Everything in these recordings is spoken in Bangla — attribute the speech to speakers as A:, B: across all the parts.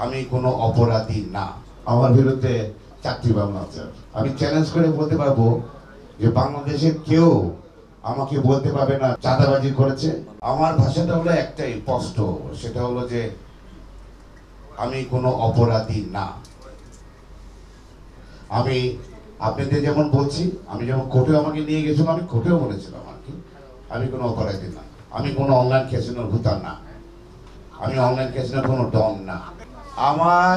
A: আমি কোনো অপরাধী না। আমার বিরুদ্ধে 4টি মামলা আছে। আমি চ্যালেঞ্জ করে বলতে পারবো যে বাংলাদেশের কেউ আমাকে বলতে পারবে না চাঁদাবাজি করেছে। আমার ভাষাটা হলো একটাই স্পষ্ট, সেটা হলো যে আমি কোনো অপরাধী না। আমি আপনাদের যেমন বলছি, আমি যেমন কোর্টে আমাকে নিয়ে গেছিলাম, আমি কোর্টেও বলেছিলাম আর কি, আমি কোনো অপরাধী না। আমি কোনো অনলাইন ক্যাসিনোর ভূতা না, আমি অনলাইন ক্যাসিনোর কোনো ডন না। আমার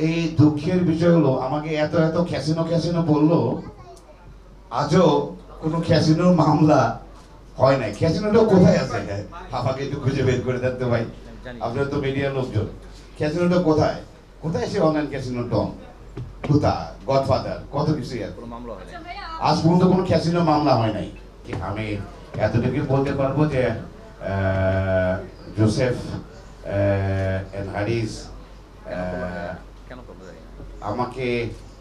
A: এই দুঃখের বিষয় হলো, আমাকে এত এত ক্যাসিনো ক্যাসিনো বললো, আজও কোনো ক্যাসিনোর মামলা হয় নাই। ক্যাসিনোটা কোথায় আছে? আমাকে একটু খুঁজে বের করে দিতে ভাই, আপনারা তো মিডিয়ার লোকজন। ক্যাসিনোটা কোথায়? কোথায় সে অনলাইন ক্যাসিনো ডন, ভূতা, গডফাদার, কত কিছু আজ পর্যন্ত কোনো ক্যাসিনো মামলা হয় নাই। আমি এতটুকু বলতে পারবো যে জোসেফ এন্ড হারিস আমাকে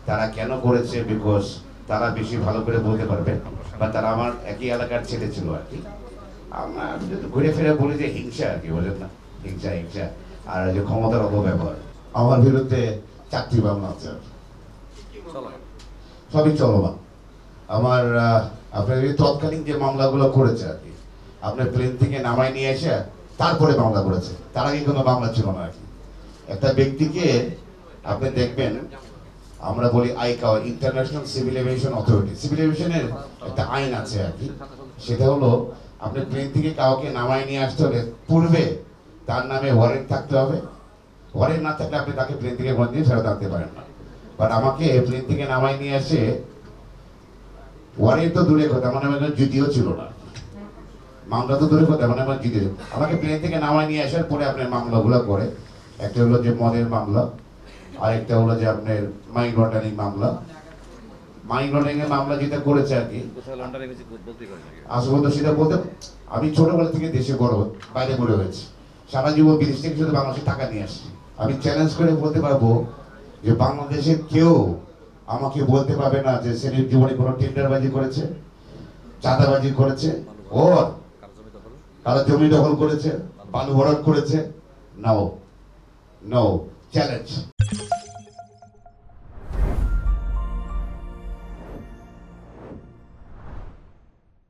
A: তারা কেন করেছে, বিকজ তারা বেশি ভালো করে বলতে পারবে, বা তারা আমার একই এলাকার ছেলে ছিল আর কি। আমরা ঘুরে ফিরে বলি যে হিংসা আর কি, বলেন না, হিংসা হিংসা আর যে ক্ষমতার অপব্যবহার। আমার বিরুদ্ধে 4টি মামলা আছে, সবই চলমান। আমার আপনার তৎকালীন যে মামলাগুলো করেছে আর কি, আপনার প্লেন থেকে নামায় নিয়ে এসে তারপরে মামলা করেছে, তার আগে কোনো মামলা ছিল না আর কি। একটা ব্যক্তিকে আপনি দেখবেন, আমরা বলি ICAO, international civil aviation authority, civil এভিয়েশনের একটা আইন আছে আর কি। সেটা হলো আপনি প্লেন থেকে কাউকে নামায় নিয়ে আসতে হলে পূর্বে তার নামে ওয়ারেন্ট থাকতে হবে। ওয়ারেন্ট না থাকলে আপনি তাকে প্লেন থেকে কোনোদিন ফেরত আনতে পারেন না। বাট আমাকে প্লেন থেকে নামায় নিয়ে আসে, ওয়ারেন্ট তো দূরে কথা, আমার নামে জিডিও ছিল না, মামলা তো দূরে কথা, মানে আমার জিডিও। আমাকে প্লেন থেকে নামায় নিয়ে আসার পরে আপনার মামলাগুলো করে, একটা হলো যে মদের মামলা, আরেকটা হলো যে আপনার মানি লন্ডারিং মামলা। মানি লন্ডারিং এর মামলা যেটা করেছে আর কি, আসলে সেটা বলতে, আমি ছোটবেলা থেকে দেশে বড়, বাইরে বড় হয়েছি, সারা জীবন বিদেশ থেকে শুধু বাংলাদেশে টাকা নিয়ে আসছি। আমি চ্যালেঞ্জ করে বলতে পারবো যে বাংলাদেশের কেউ আমাকে বলতে পারবে না যে সেনের জীবনে কোনো টেন্ডারবাজি করেছে, চাঁদাবাজি করেছে, ওর কারো জমি দখল করেছে, বালু ভরাট করেছে। নাও নো চ্যালেঞ্জ।